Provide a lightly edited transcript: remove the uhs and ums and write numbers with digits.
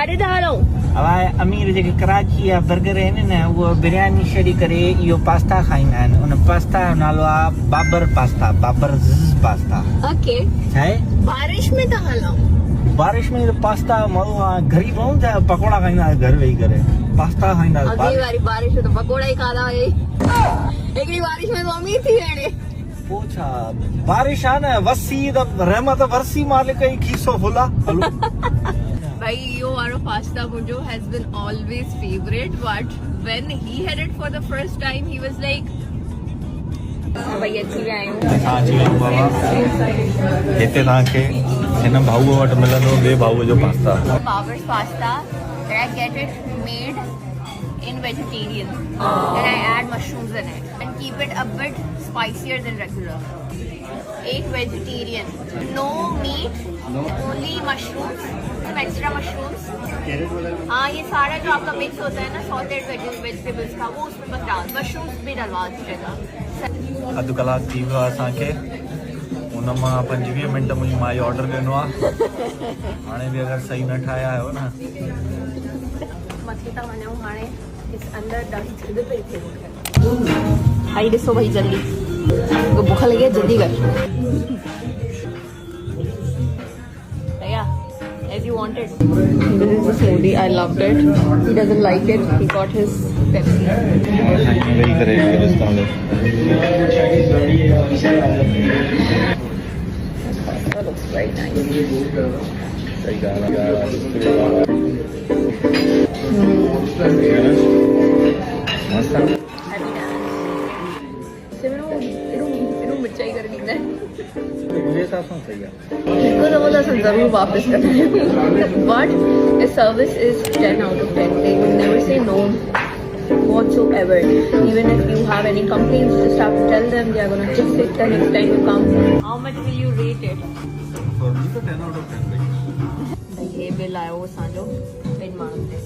गाड़ी था हलो अब अमीर जेके कराची या बर्गर आहिनि न उहो बिरयानी छॾी करे इहो पास्ता खाईंदा आहिनि उन पास्ता जो नालो आहे बाबर पास्ता बाबर पास्ता ओके छा आहे बारिश में था हलो बारिश में तो पास्ता माण्हू ग़रीब माण्हू छा पकोड़ा खाईंदा घर वेही करे पास्ता खाईंदा अगली वारी बारिश में तो पकोड़ा ही खाधा है हिकिड़ी बारिश में तो अमीर थी वेंदे पोइ छा बारिश आहे न वसी त रहमत वरसी मालिक जी खीसो फुला हलो भाई यो वारो pasta मुझो has been always favorite but when he had it for the first time he was like भाई अची विया आहियूं असां अची विया आहियूं बाबा हिते तव्हांखे हिन भाऊअ वटि मिलंदो ॿिए भाऊअ जो pasta Babar's pasta that I get it made in vegetarian and I add mushrooms in it and keep it a bit spicier than regular. एक vegetarian, no meat, only mushrooms, some extra mushrooms. हाँ ये सारा जो आपका mix होता है ना sautéed vegetables का वो उसमें बस डाल मशरूम्स भी डलवा दीजिएगा. अधु कलाक थी वियो आहे असांखे उन मां 25 मिंट मुंहिंजी माई ऑर्डर ॾिनो आहे हाणे बि अगरि सही न ठाहिया आहियो न मथे था वञूं हाणे इस अंदर ॾाढी ज़िद पई थिए मूंखे. भाई ॾिसो भाई जल्दी बुख लगी है जल्दी कर. As you wanted. This is the smoothie. I loved it. He doesn't like it. He got his Pepsi. वेही करे ॾिसंदा That looks very nice. सही ॻाल्हि आहे मिर्चाई कर ॾींदा आहिनि. मुंहिंजे हिसाब सां सही आहे हिकु दफ़ो त असां ज़रूरु वापसि कंदा आहियूं but the service is 10 out of 10. They would never say no whatsoever. Even if you have any complaints, just have to tell them. They are going to fix it the next time you come. How much will you rate it? For me, 10 out of 10. ये bill आयो असांजो 2 माण्हुनि ते.